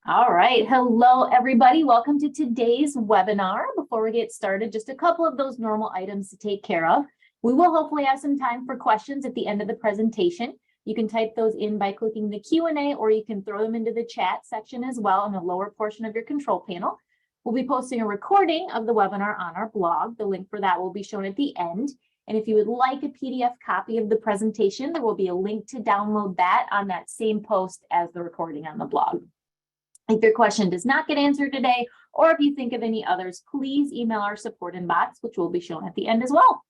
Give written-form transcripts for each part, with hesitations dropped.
All right. Hello, everybody. Welcome to today's webinar. Before we get started, just a couple of those normal items to take care of. We will hopefully have some time for questions at the end of the presentation. You can type those in by clicking the Q&A, or you can throw them into the chat section as well in the lower portion of your control panel. We'll be posting a recording of the webinar on our blog. The link for that will be shown at the end. And if you would like a PDF copy of the presentation, there will be a link to download that on that same post as the recording on the blog. If your question does not get answered today, or if you think of any others, please email our support inbox, which will be shown at the end as well.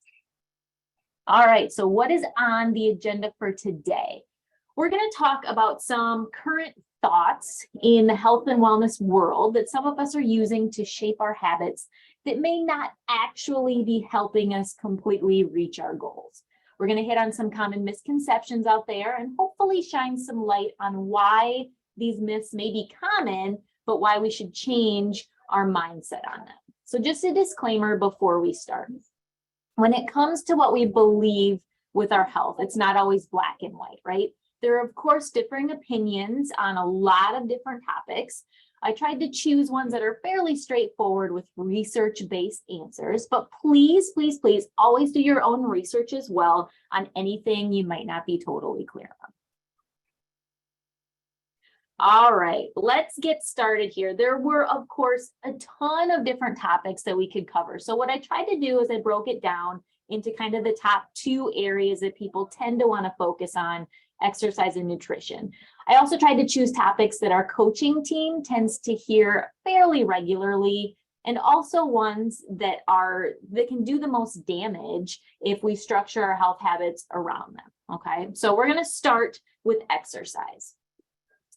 All right, so what is on the agenda for today? We're going to talk about some current thoughts in the health and wellness world that some of us are using to shape our habits that may not actually be helping us completely reach our goals. We're going to hit on some common misconceptions out there and hopefully shine some light on why these myths may be common, but why we should change our mindset on them. So just a disclaimer before we start. When it comes to what we believe with our health, it's not always black and white, right? There are, of course, differing opinions on a lot of different topics. I tried to choose ones that are fairly straightforward with research-based answers, but please, please, please always do your own research as well on anything you might not be totally clear on. All right, let's get started here. There were, of course, a ton of different topics that we could cover. So what I tried to do is I broke it down into kind of the top two areas that people tend to want to focus on: exercise and nutrition. I also tried to choose topics that our coaching team tends to hear fairly regularly, and also ones that can do the most damage if we structure our health habits around them. Okay, so we're going to start with exercise.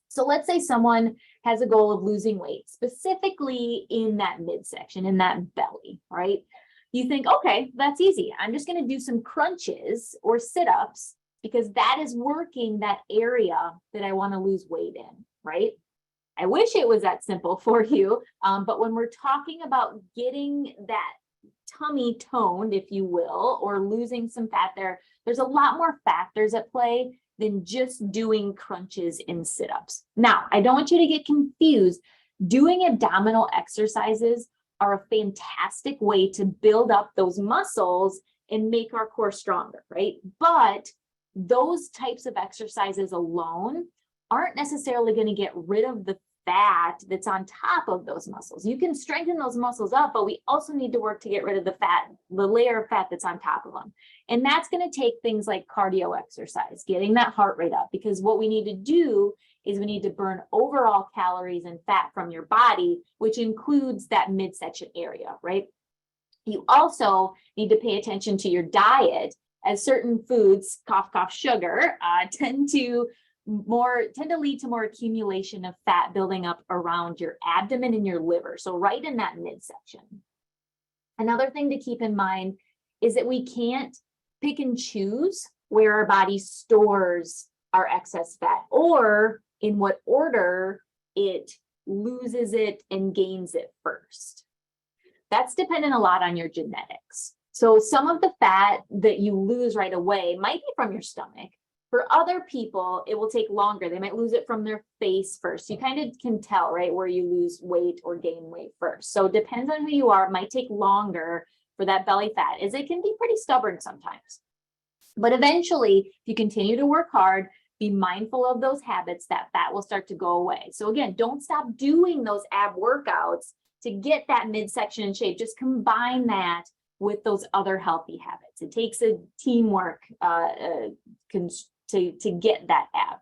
So let's say someone has a goal of losing weight, specifically in that midsection, in that belly, right? You think, okay, that's easy. I'm just going to do some crunches or sit-ups because that is working that area that I want to lose weight in, right? I wish it was that simple for you, but when we're talking about getting that tummy toned, if you will, or losing some fat there's a lot more factors at play than just doing crunches and sit-ups. Now, I don't want you to get confused. Doing abdominal exercises are a fantastic way to build up those muscles and make our core stronger, right? But those types of exercises alone aren't necessarily going to get rid of the fat that's on top of those muscles. You can strengthen those muscles up, but we also need to work to get rid of the fat, the layer of fat that's on top of them. And that's going to take things like cardio exercise, getting that heart rate up, because what we need to do is we need to burn overall calories and fat from your body, which includes that midsection area, right? You also need to pay attention to your diet, as certain foods, cough, cough, sugar, tend to lead to more accumulation of fat building up around your abdomen and your liver. So right in that midsection. Another thing to keep in mind is that we can't pick and choose where our body stores our excess fat, or in what order it loses it and gains it first. That's dependent a lot on your genetics. So some of the fat that you lose right away might be from your stomach. For other people, it will take longer. They might lose it from their face first. You kind of can tell, right, where you lose weight or gain weight first. So it depends on who you are. It might take longer for that belly fat, as it can be pretty stubborn sometimes. But eventually, if you continue to work hard, be mindful of those habits, that fat will start to go away. So again, don't stop doing those ab workouts to get that midsection in shape. Just combine that with those other healthy habits. It takes a teamwork to get that ab.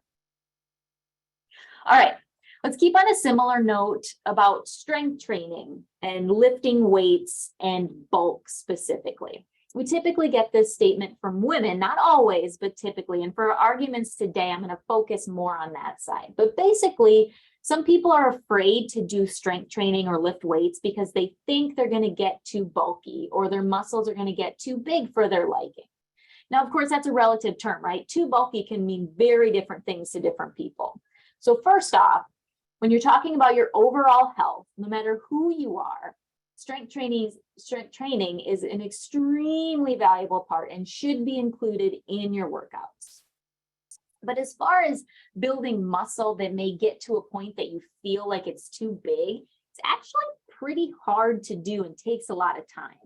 All right, let's keep on a similar note about strength training and lifting weights and bulk specifically. We typically get this statement from women, not always, but typically. And for our arguments today, I'm going to focus more on that side. But basically, some people are afraid to do strength training or lift weights because they think they're going to get too bulky, or their muscles are going to get too big for their liking. Now, of course, that's a relative term, right? Too bulky can mean very different things to different people. So first off, when you're talking about your overall health, no matter who you are, strength training is an extremely valuable part and should be included in your workouts. But as far as building muscle that may get to a point that you feel like it's too big, it's actually pretty hard to do and takes a lot of time.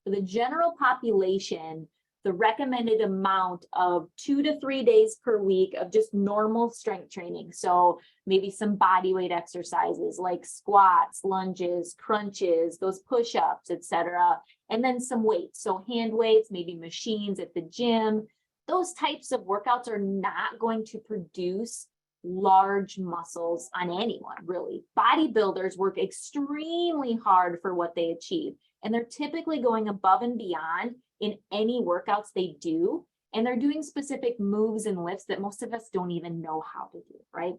For the general population, the recommended amount of 2 to 3 days per week of just normal strength training. So maybe some body weight exercises like squats, lunges, crunches, those push-ups, etc. And then some weights. So hand weights, maybe machines at the gym. Those types of workouts are not going to produce large muscles on anyone, really. Bodybuilders work extremely hard for what they achieve, and they're typically going above and beyond in any workouts they do, and they're doing specific moves and lifts that most of us don't even know how to do, right?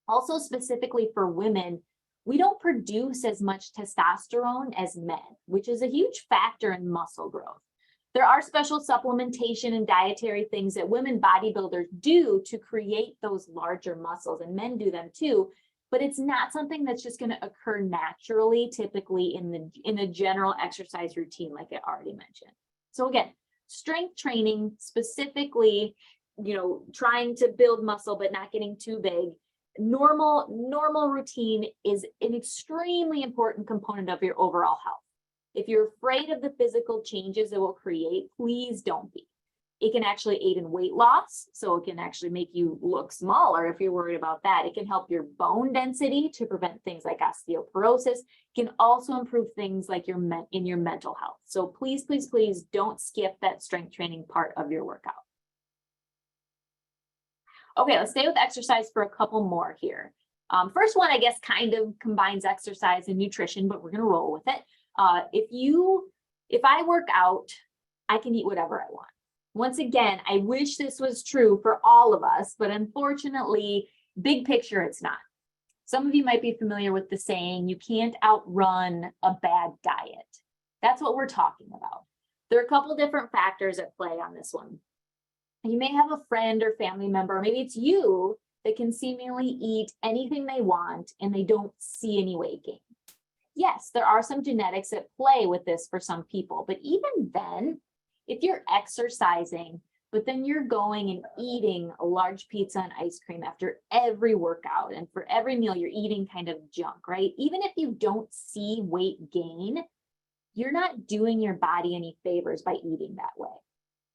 Also, specifically for women, we don't produce as much testosterone as men, which is a huge factor in muscle growth. There are special supplementation and dietary things that women bodybuilders do to create those larger muscles, and men do them too, but it's not something that's just going to occur naturally, typically in a general exercise routine, like I already mentioned. So again, strength training, specifically, trying to build muscle but not getting too big, normal routine is an extremely important component of your overall health. If you're afraid of the physical changes it will create, please don't be. It can actually aid in weight loss, so it can actually make you look smaller if you're worried about that. It can help your bone density to prevent things like osteoporosis. It can also improve things like your mental health. So please, please, please don't skip that strength training part of your workout. Okay, let's stay with exercise for a couple more here. First one, I guess, kind of combines exercise and nutrition, but we're going to roll with it. If I work out, I can eat whatever I want. Once again, I wish this was true for all of us, but unfortunately, big picture, it's not. Some of you might be familiar with the saying, you can't outrun a bad diet. That's what we're talking about. There are a couple different factors at play on this one. You may have a friend or family member, or maybe it's you, that can seemingly eat anything they want and they don't see any weight gain. Yes, there are some genetics at play with this for some people, but even then, if you're exercising, but then you're going and eating a large pizza and ice cream after every workout, and for every meal you're eating kind of junk, right? Even if you don't see weight gain, you're not doing your body any favors by eating that way.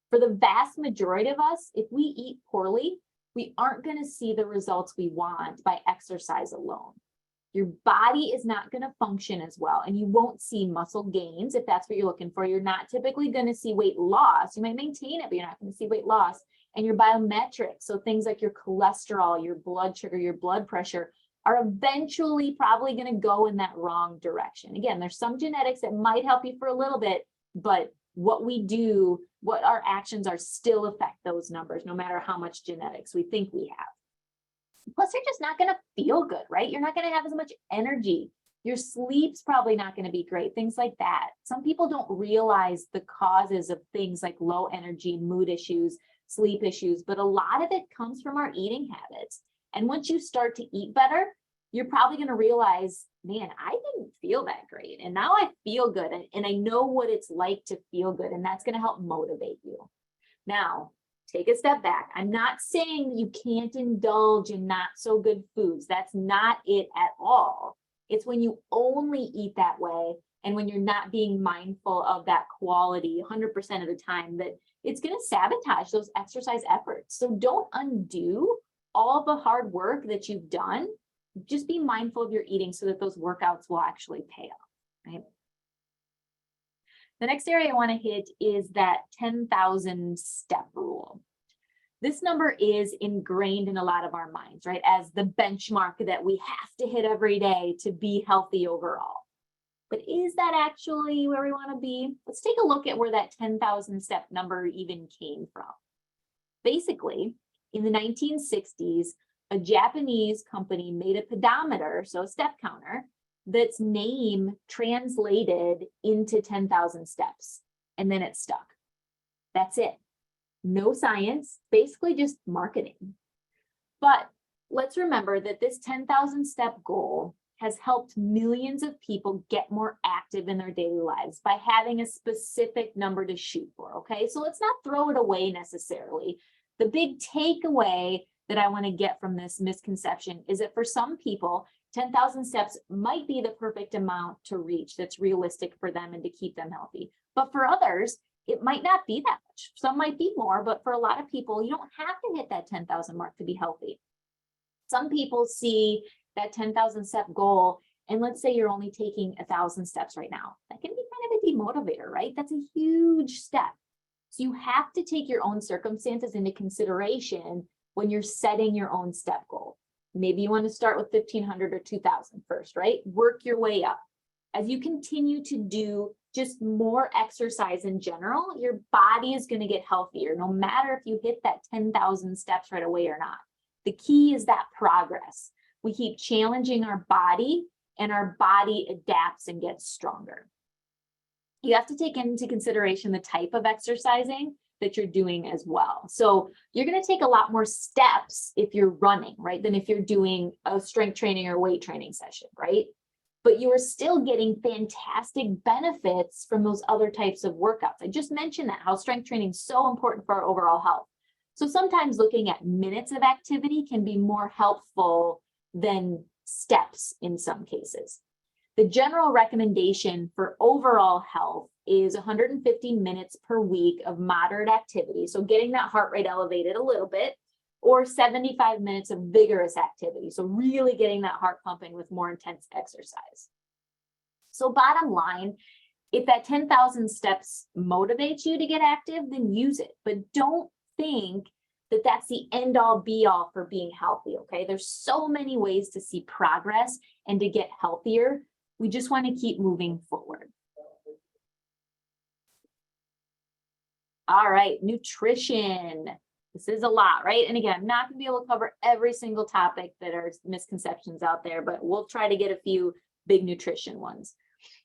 For the vast majority of us, if we eat poorly, we aren't going to see the results we want by exercise alone. Your body is not going to function as well, and you won't see muscle gains if that's what you're looking for. You're not typically going to see weight loss. You might maintain it, but you're not going to see weight loss. And your biometrics, so things like your cholesterol, your blood sugar, your blood pressure, are eventually probably going to go in that wrong direction. Again, there's some genetics that might help you for a little bit, but what we do, what our actions are, still affect those numbers, no matter how much genetics we think we have. Plus, you're just not going to feel good, right? You're not going to have as much energy. Your sleep's probably not going to be great, things like that. Some people don't realize the causes of things like low energy, mood issues, sleep issues, but a lot of it comes from our eating habits. And once you start to eat better, you're probably going to realize, man, I didn't feel that great. And now I feel good. And I know what it's like to feel good. And that's going to help motivate you. Now, take a step back. I'm not saying you can't indulge in not so good foods. That's not it at all. It's when you only eat that way and when you're not being mindful of that quality 100% of the time that it's going to sabotage those exercise efforts. So don't undo all the hard work that you've done. Just be mindful of your eating so that those workouts will actually pay off, right? The next area I want to hit is that 10,000 step rule. This number is ingrained in a lot of our minds, right? As the benchmark that we have to hit every day to be healthy overall. But is that actually where we want to be? Let's take a look at where that 10,000 step number even came from. Basically, in the 1960s, a Japanese company made a pedometer, so a step counter, that's name translated into 10,000 steps, and then it stuck. That's it. No science, basically just marketing. But let's remember that this 10,000 step goal has helped millions of people get more active in their daily lives by having a specific number to shoot for, okay? So let's not throw it away necessarily. The big takeaway that I want to get from this misconception is that for some people, 10,000 steps might be the perfect amount to reach that's realistic for them and to keep them healthy. But for others, it might not be that much. Some might be more, but for a lot of people, you don't have to hit that 10,000 mark to be healthy. Some people see that 10,000 step goal, and let's say you're only taking 1,000 steps right now. That can be kind of a demotivator, right? That's a huge step. So you have to take your own circumstances into consideration when you're setting your own step goal. Maybe you want to start with 1,500 or 2,000 first, right? Work your way up. As you continue to do just more exercise in general, your body is going to get healthier, no matter if you hit that 10,000 steps right away or not. The key is that progress. We keep challenging our body, and our body adapts and gets stronger. You have to take into consideration the type of exercising that you're doing as well. So you're going to take a lot more steps if you're running, right, than if you're doing a strength training or weight training session, right? But you are still getting fantastic benefits from those other types of workouts. I just mentioned that, how strength training is so important for our overall health. So sometimes looking at minutes of activity can be more helpful than steps in some cases. The general recommendation for overall health is 150 minutes per week of moderate activity, so getting that heart rate elevated a little bit, or 75 minutes of vigorous activity, so really getting that heart pumping with more intense exercise. So bottom line, if that 10,000 steps motivates you to get active, then use it, but don't think that that's the end all be all for being healthy, okay? There's so many ways to see progress and to get healthier. We just want to keep moving forward. All right, nutrition. This is a lot, right? And again, I'm not going to be able to cover every single topic that are misconceptions out there, but we'll try to get a few big nutrition ones.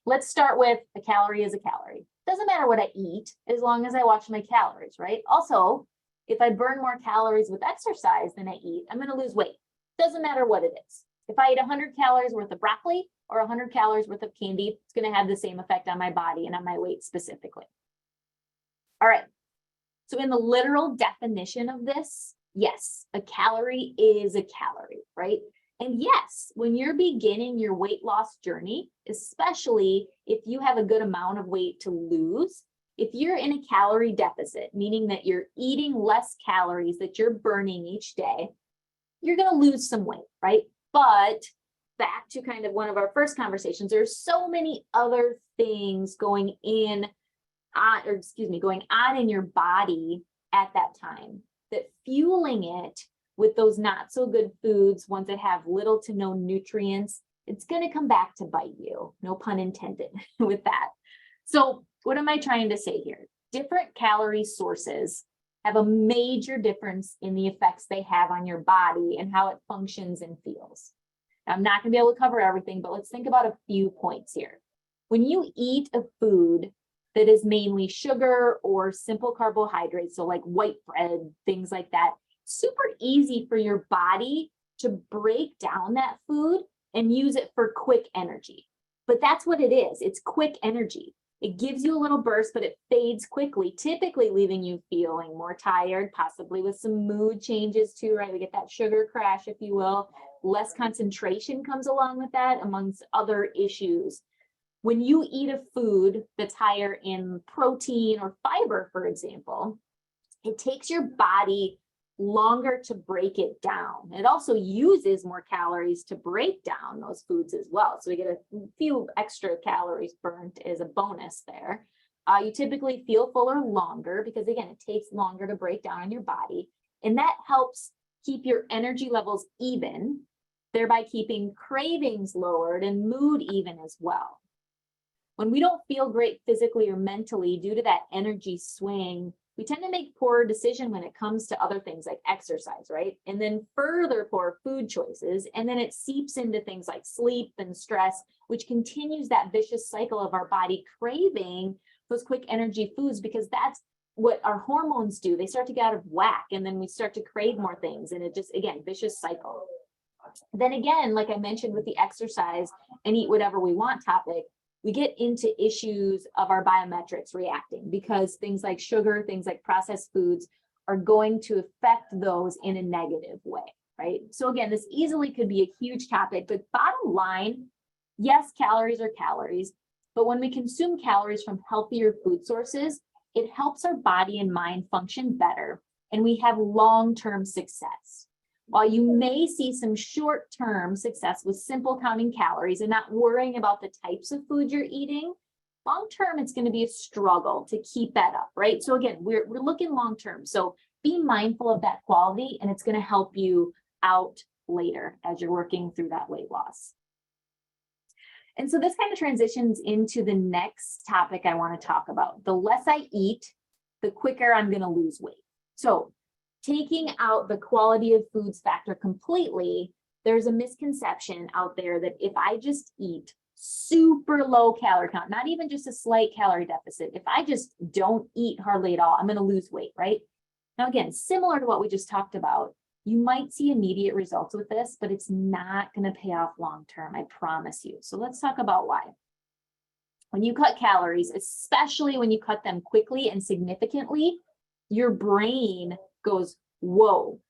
Let's start with a calorie is a calorie. Doesn't matter what I eat as long as I watch my calories, right? Also, if I burn more calories with exercise than I eat, I'm going to lose weight. Doesn't matter what it is. If I eat 100 calories worth of broccoli or 100 calories worth of candy, it's going to have the same effect on my body and on my weight specifically. All right. So in the literal definition of this, yes, a calorie is a calorie, right? And yes, when you're beginning your weight loss journey, especially if you have a good amount of weight to lose, if you're in a calorie deficit, meaning that you're eating less calories that you're burning each day, you're going to lose some weight, right? But back to kind of one of our first conversations, there's so many other things going on in your body at that time that fueling it with those not so good foods, ones that have little to no nutrients, it's going to come back to bite you. No pun intended with that. So what am I trying to say here? Different calorie sources have a major difference in the effects they have on your body and how it functions and feels. Now, I'm not going to be able to cover everything, but let's think about a few points here. When you eat a food that is mainly sugar or simple carbohydrates, so like white bread, things like that, super easy for your body to break down that food and use it for quick energy. But that's what it is. It's quick energy. It gives you a little burst, but it fades quickly, typically leaving you feeling more tired, possibly with some mood changes too, right? We get that sugar crash, if you will. Less concentration comes along with that, amongst other issues. When you eat a food that's higher in protein or fiber, for example, it takes your body longer to break it down. It also uses more calories to break down those foods as well. So we get a few extra calories burnt as a bonus there. You typically feel fuller longer because, again, it takes longer to break down in your body. And that helps keep your energy levels even, thereby keeping cravings lowered and mood even as well. When we don't feel great physically or mentally due to that energy swing, we tend to make poorer decisions when it comes to other things like exercise, right? And then further poor food choices. And then it seeps into things like sleep and stress, which continues that vicious cycle of our body craving those quick energy foods, because that's what our hormones do. They start to get out of whack, and then we start to crave more things. And it just, again, vicious cycle. Then again, like I mentioned with the exercise and eat whatever we want topic, we get into issues of our biometrics reacting, because things like sugar, things like processed foods are going to affect those in a negative way, right? So again, this easily could be a huge topic, but bottom line, yes, calories are calories, but when we consume calories from healthier food sources, it helps our body and mind function better, and we have long-term success. While you may see some short-term success with simple counting calories and not worrying about the types of food you're eating, long-term, it's going to be a struggle to keep that up, right? So again, we're looking long-term. So be mindful of that quality, and it's going to help you out later as you're working through that weight loss. And so this kind of transitions into the next topic I want to talk about. The less I eat, the quicker I'm going to lose weight. So taking out the quality of foods factor completely, there's a misconception out there that if I just eat super low calorie count, not even just a slight calorie deficit, if I just don't eat hardly at all, I'm going to lose weight, right? Now, again, similar to what we just talked about, you might see immediate results with this, but it's not going to pay off long-term, I promise you. So let's talk about why. When you cut calories, especially when you cut them quickly and significantly, your brain goes, whoa,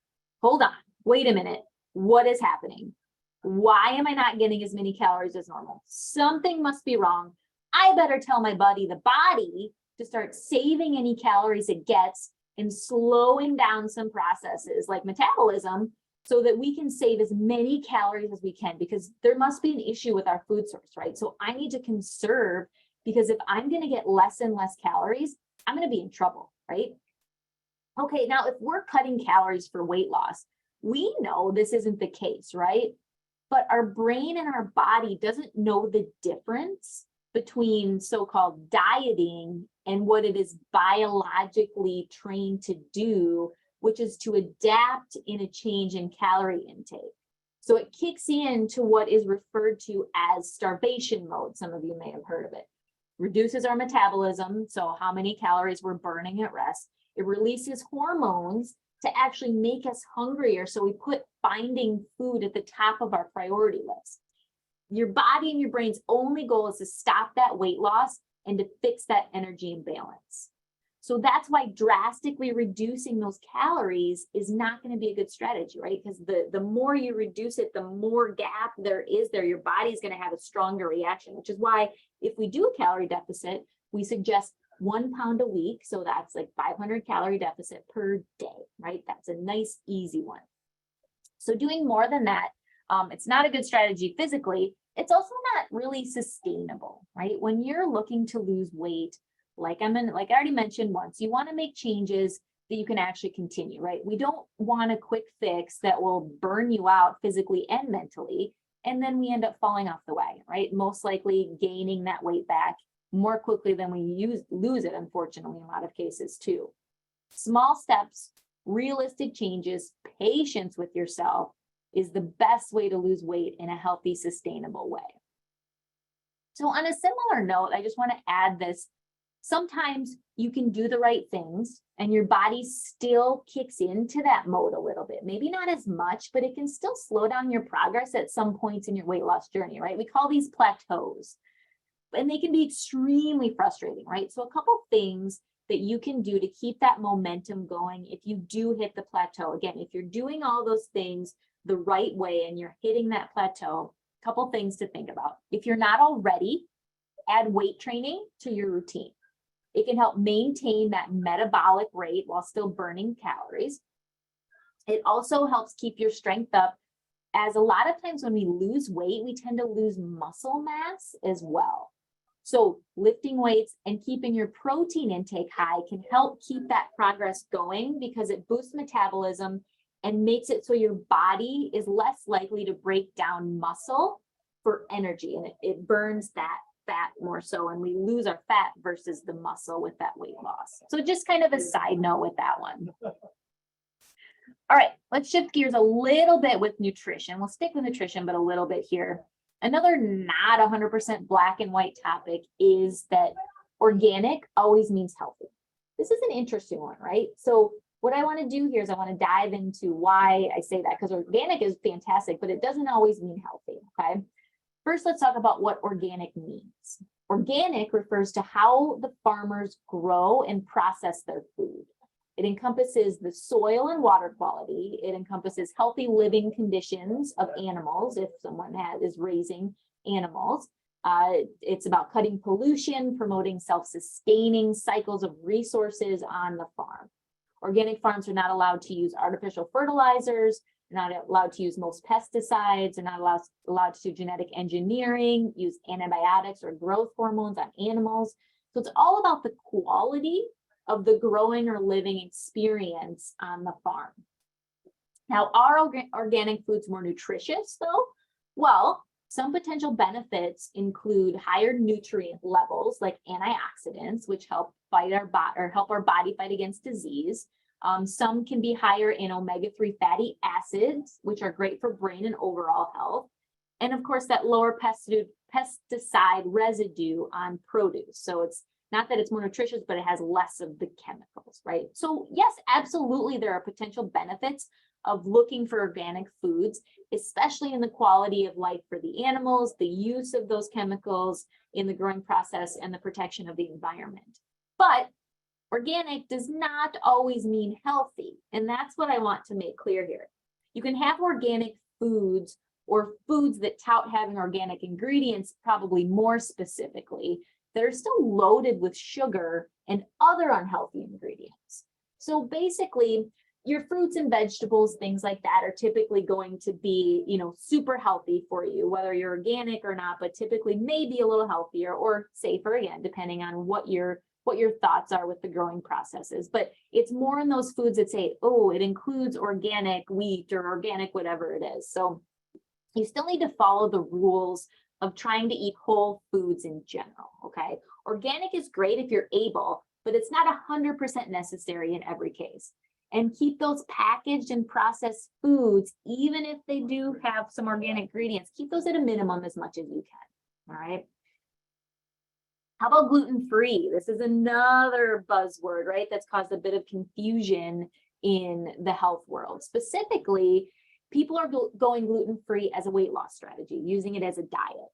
hold on, wait a minute, what is happening? Why am I not getting as many calories as normal? Something must be wrong. I better tell my body, the body, to start saving any calories it gets and slowing down some processes like metabolism so that we can save as many calories as we can, because there must be an issue with our food source, right? So I need to conserve, because if I'm going to get less and less calories, I'm going to be in trouble, right? Okay, now if we're cutting calories for weight loss, we know this isn't the case, right? But our brain and our body doesn't know the difference between so-called dieting and what it is biologically trained to do, which is to adapt in a change in calorie intake. So it kicks in to what is referred to as starvation mode. Some of you may have heard of it. Reduces our metabolism, so how many calories we're burning at rest. It releases hormones to actually make us hungrier. So we put finding food at the top of our priority list. Your body and your brain's only goal is to stop that weight loss and to fix that energy imbalance. So that's why drastically reducing those calories is not going to be a good strategy, right? Because the more you reduce it, the more gap there is there. Your body's going to have a stronger reaction, which is why if we do a calorie deficit, we suggest 1 pound a week. So that's like 500 calorie deficit per day, right? That's a nice, easy one. So doing more than that, it's not a good strategy physically. It's also not really sustainable, right? When you're looking to lose weight, like I already mentioned once, you want to make changes that you can actually continue, right? We don't want a quick fix that will burn you out physically and mentally, and then we end up falling off the wagon, right? Most likely gaining that weight back more quickly than we lose it, unfortunately, in a lot of cases too. Small steps, realistic changes, patience with yourself is the best way to lose weight in a healthy, sustainable way. So on a similar note, I just want to add this. Sometimes you can do the right things and your body still kicks into that mode a little bit. Maybe not as much, but it can still slow down your progress at some points in your weight loss journey, right? We call these plateaus, and they can be extremely frustrating, right? So a couple things that you can do to keep that momentum going if you do hit the plateau. Again, if you're doing all those things the right way and you're hitting that plateau, a couple things to think about. If you're not already, add weight training to your routine. It can help maintain that metabolic rate while still burning calories. It also helps keep your strength up, as a lot of times when we lose weight, we tend to lose muscle mass as well. So lifting weights and keeping your protein intake high can help keep that progress going, because it boosts metabolism and makes it so your body is less likely to break down muscle for energy, and it burns that fat more so, and we lose our fat versus the muscle with that weight loss. So just kind of a side note with that one. All right, let's shift gears a little bit with nutrition. We'll stick with nutrition, but a little bit here. Another not 100% black and white topic is that organic always means healthy. This is an interesting one, right? So what I want to do here is I want to dive into why I say that, because organic is fantastic, but it doesn't always mean healthy, okay? First, let's talk about what organic means. Organic refers to how the farmers grow and process their food. It encompasses the soil and water quality. It encompasses healthy living conditions of animals, if someone is raising animals. It's about cutting pollution, promoting self-sustaining cycles of resources on the farm. Organic farms are not allowed to use artificial fertilizers, they're not allowed to use most pesticides, they're not allowed to do genetic engineering, use antibiotics or growth hormones on animals. So it's all about the quality of the growing or living experience on the farm. Now, are organic foods more nutritious though? Well, some potential benefits include higher nutrient levels like antioxidants, which help fight help our body fight against disease. Some can be higher in omega-3 fatty acids, which are great for brain and overall health. And of course, that lower pesticide residue on produce. So it's not that it's more nutritious, but it has less of the chemicals, right? So yes, absolutely, there are potential benefits of looking for organic foods, especially in the quality of life for the animals, the use of those chemicals in the growing process, and the protection of the environment. But organic does not always mean healthy, and that's what I want to make clear here. You can have organic foods or foods that tout having organic ingredients, probably more specifically, that are still loaded with sugar and other unhealthy ingredients. So basically, your fruits and vegetables, things like that, are typically going to be, super healthy for you, whether you're organic or not, but typically maybe a little healthier or safer, again, depending on what your thoughts are with the growing processes. But it's more in those foods that say, oh, it includes organic wheat or organic whatever it is. So you still need to follow the rules of trying to eat whole foods in general, okay? Organic is great if you're able, but it's not 100% necessary in every case. And keep those packaged and processed foods, even if they do have some organic ingredients, keep those at a minimum as much as you can, all right? How about gluten-free? This is another buzzword, right? That's caused a bit of confusion in the health world. Specifically, people are going gluten-free as a weight loss strategy, using it as a diet.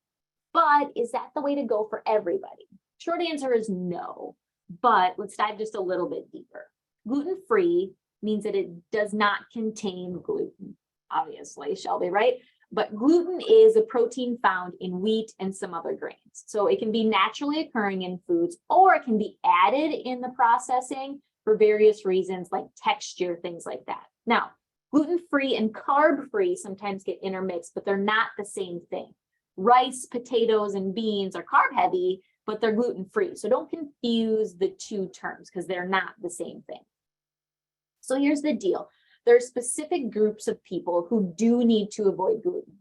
But is that the way to go for everybody? Short answer is no, but let's dive just a little bit deeper. Gluten-free means that it does not contain gluten, obviously, Shelby, right? But gluten is a protein found in wheat and some other grains. So it can be naturally occurring in foods, or it can be added in the processing for various reasons like texture, things like that. Now, gluten-free and carb-free sometimes get intermixed, but they're not the same thing. Rice, potatoes, and beans are carb-heavy, but they're gluten-free. So don't confuse the two terms because they're not the same thing. So here's the deal. There are specific groups of people who do need to avoid gluten.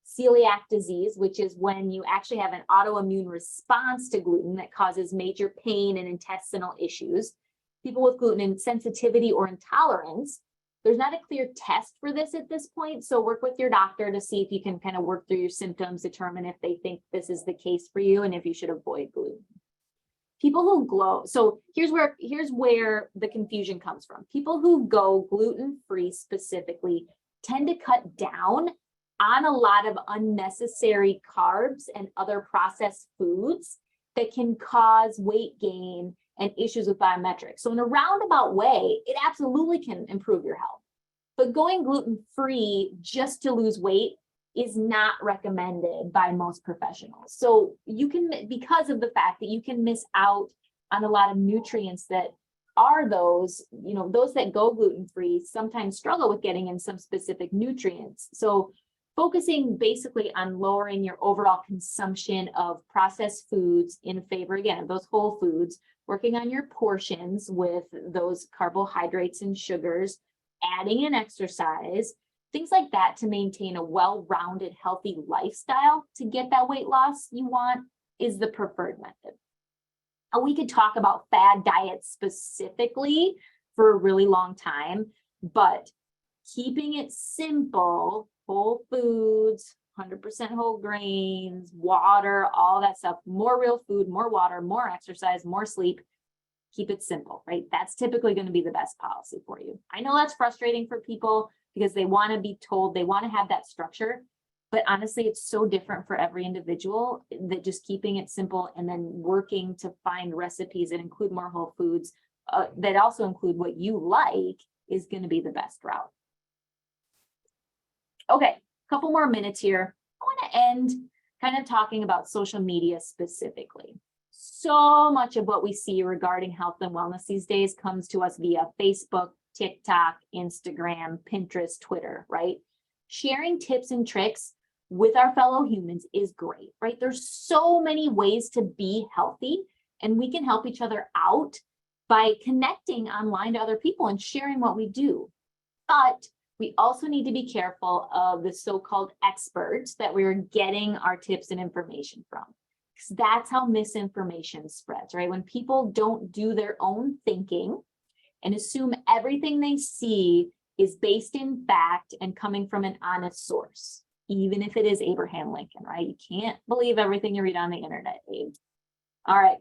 Celiac disease, which is when you actually have an autoimmune response to gluten that causes major pain and intestinal issues. People with gluten sensitivity or intolerance. There's not a clear test for this at this point, so work with your doctor to see if you can kind of work through your symptoms, determine if they think this is the case for you and if you should avoid gluten. People who glow, so here's where the confusion comes from. People who go gluten-free specifically tend to cut down on a lot of unnecessary carbs and other processed foods that can cause weight gain and issues with biometrics. So in a roundabout way, it absolutely can improve your health. But going gluten-free just to lose weight is not recommended by most professionals. So you can, because of the fact that you can miss out on a lot of nutrients that are those that go gluten-free sometimes struggle with getting in some specific nutrients. So focusing basically on lowering your overall consumption of processed foods in favor, again, of those whole foods, working on your portions with those carbohydrates and sugars, adding in exercise, things like that to maintain a well-rounded, healthy lifestyle to get that weight loss you want is the preferred method. And we could talk about fad diets specifically for a really long time, but keeping it simple, whole foods, 100% whole grains, water, all that stuff, more real food, more water, more exercise, more sleep. Keep it simple, right? That's typically going to be the best policy for you. I know that's frustrating for people because they want to be told, they want to have that structure, but honestly, it's so different for every individual that just keeping it simple and then working to find recipes that include more whole foods that also include what you like is going to be the best route. Okay, a couple more minutes here. I want to end kind of talking about social media specifically. So much of what we see regarding health and wellness these days comes to us via Facebook, TikTok, Instagram, Pinterest, Twitter, right? Sharing tips and tricks with our fellow humans is great, right? There's so many ways to be healthy, and we can help each other out by connecting online to other people and sharing what we do. But we also need to be careful of the so-called experts that we're getting our tips and information from, because that's how misinformation spreads, right? When people don't do their own thinking and assume everything they see is based in fact and coming from an honest source, even if it is Abraham Lincoln, right? You can't believe everything you read on the internet, Abe. All right.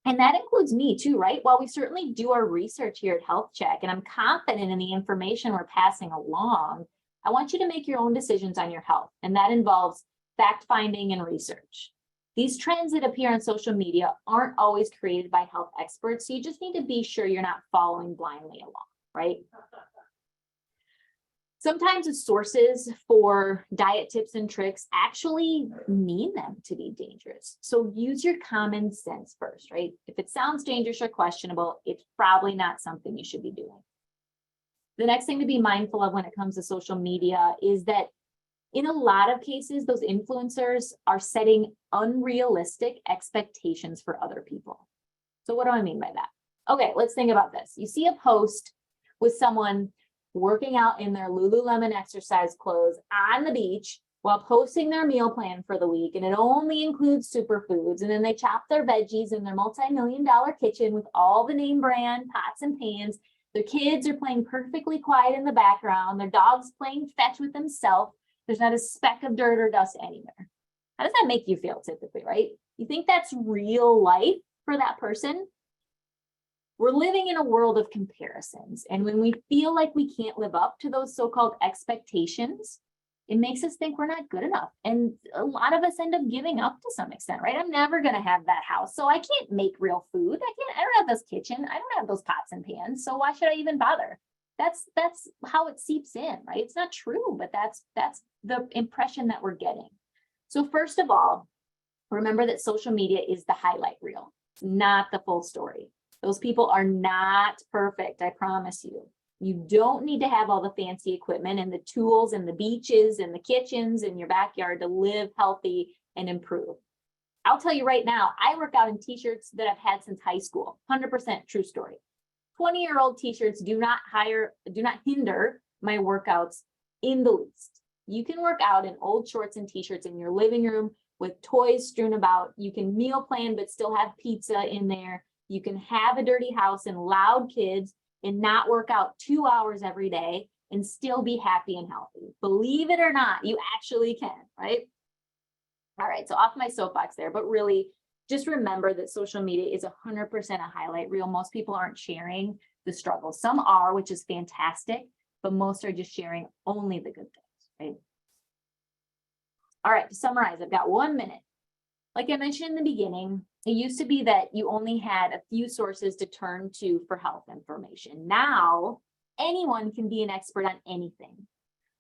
And that includes me too, right? While we certainly do our research here at Health Check, and I'm confident in the information we're passing along, I want you to make your own decisions on your health, and that involves fact-finding and research. These trends that appear on social media aren't always created by health experts, so you just need to be sure you're not following blindly along, right? Sometimes the sources for diet tips and tricks actually mean them to be dangerous. So use your common sense first, right? If it sounds dangerous or questionable, it's probably not something you should be doing. The next thing to be mindful of when it comes to social media is that in a lot of cases, those influencers are setting unrealistic expectations for other people. So what do I mean by that? Okay, let's think about this. You see a post with someone working out in their Lululemon exercise clothes on the beach while posting their meal plan for the week, and it only includes superfoods, and then they chop their veggies in their multi-million-dollar kitchen with all the name brand pots and pans. Their kids are playing perfectly quiet in the background. Their dog's playing fetch with himself. There's not a speck of dirt or dust anywhere. How does that make you feel typically, right? You think that's real life for that person? We're living in a world of comparisons, and when we feel like we can't live up to those so-called expectations, it makes us think we're not good enough. And a lot of us end up giving up to some extent, right? I'm never going to have that house, so I can't make real food. I don't have this kitchen. I don't have those pots and pans, so why should I even bother? That's how it seeps in, right? It's not true, but that's the impression that we're getting. So first of all, remember that social media is the highlight reel, not the full story. Those people are not perfect, I promise you. You don't need to have all the fancy equipment and the tools and the beaches and the kitchens in your backyard to live healthy and improve. I'll tell you right now, I work out in t-shirts that I've had since high school. 100% true story. 20-year-old t-shirts do not hinder my workouts in the least. You can work out in old shorts and t-shirts in your living room with toys strewn about. You can meal plan but still have pizza in there. You can have a dirty house and loud kids and not work out 2 hours every day and still be happy and healthy. Believe it or not, you actually can, right? All right, so off my soapbox there, but really just remember that social media is 100% a highlight reel. Most people aren't sharing the struggles. Some are, which is fantastic, but most are just sharing only the good things, right? All right, to summarize, I've got 1 minute. Like I mentioned in the beginning, it used to be that you only had a few sources to turn to for health information. Now, anyone can be an expert on anything.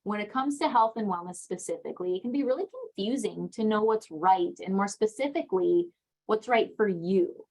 When it comes to health and wellness specifically, it can be really confusing to know what's right, and more specifically, what's right for you.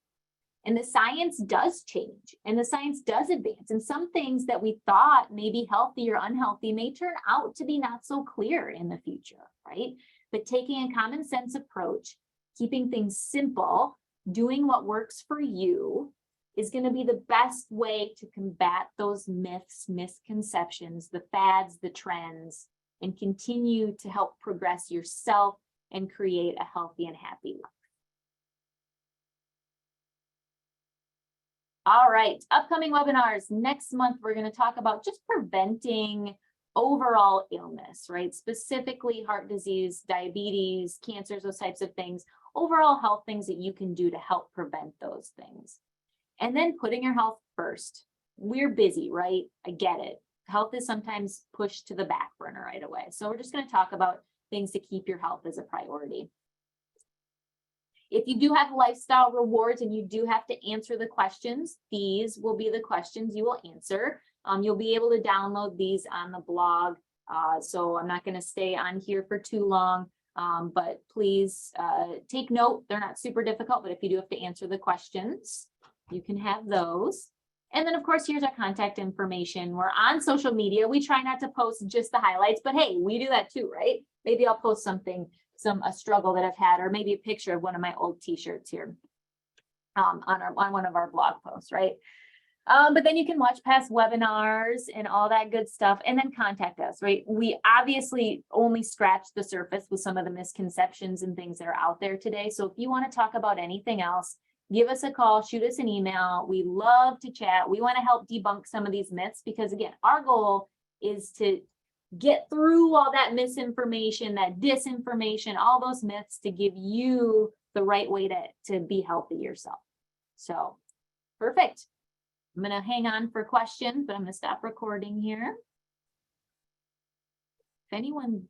And the science does change, and the science does advance, and some things that we thought may be healthy or unhealthy may turn out to be not so clear in the future, right? But taking a common sense approach, keeping things simple, doing what works for you is going to be the best way to combat those myths, misconceptions, the fads, the trends, and continue to help progress yourself and create a healthy and happy life. All right, upcoming webinars. Next month, we're going to talk about just preventing overall illness, right? Specifically heart disease, diabetes, cancers, those types of things. Overall health things that you can do to help prevent those things. And then putting your health first. We're busy, right? I get it. Health is sometimes pushed to the back burner right away. So we're just going to talk about things to keep your health as a priority. If you do have lifestyle rewards and you do have to answer the questions, these will be the questions you will answer. You'll be able to download these on the blog. So I'm not going to stay on here for too long, but please take note. They're not super difficult, but if you do have to answer the questions, you can have those. And then, of course, here's our contact information. We're on social media. We try not to post just the highlights, but hey, we do that too, right? Maybe I'll post something, a struggle that I've had, or maybe a picture of one of my old t-shirts here on one of our blog posts, right? But then you can watch past webinars and all that good stuff, and then contact us, right? We obviously only scratched the surface with some of the misconceptions and things that are out there today. So if you want to talk about anything else, give us a call, shoot us an email. We love to chat. We want to help debunk some of these myths because, again, our goal is to get through all that misinformation, that disinformation, all those myths to give you the right way to be healthy yourself. So, perfect. I'm going to hang on for questions, but I'm going to stop recording here. If anyone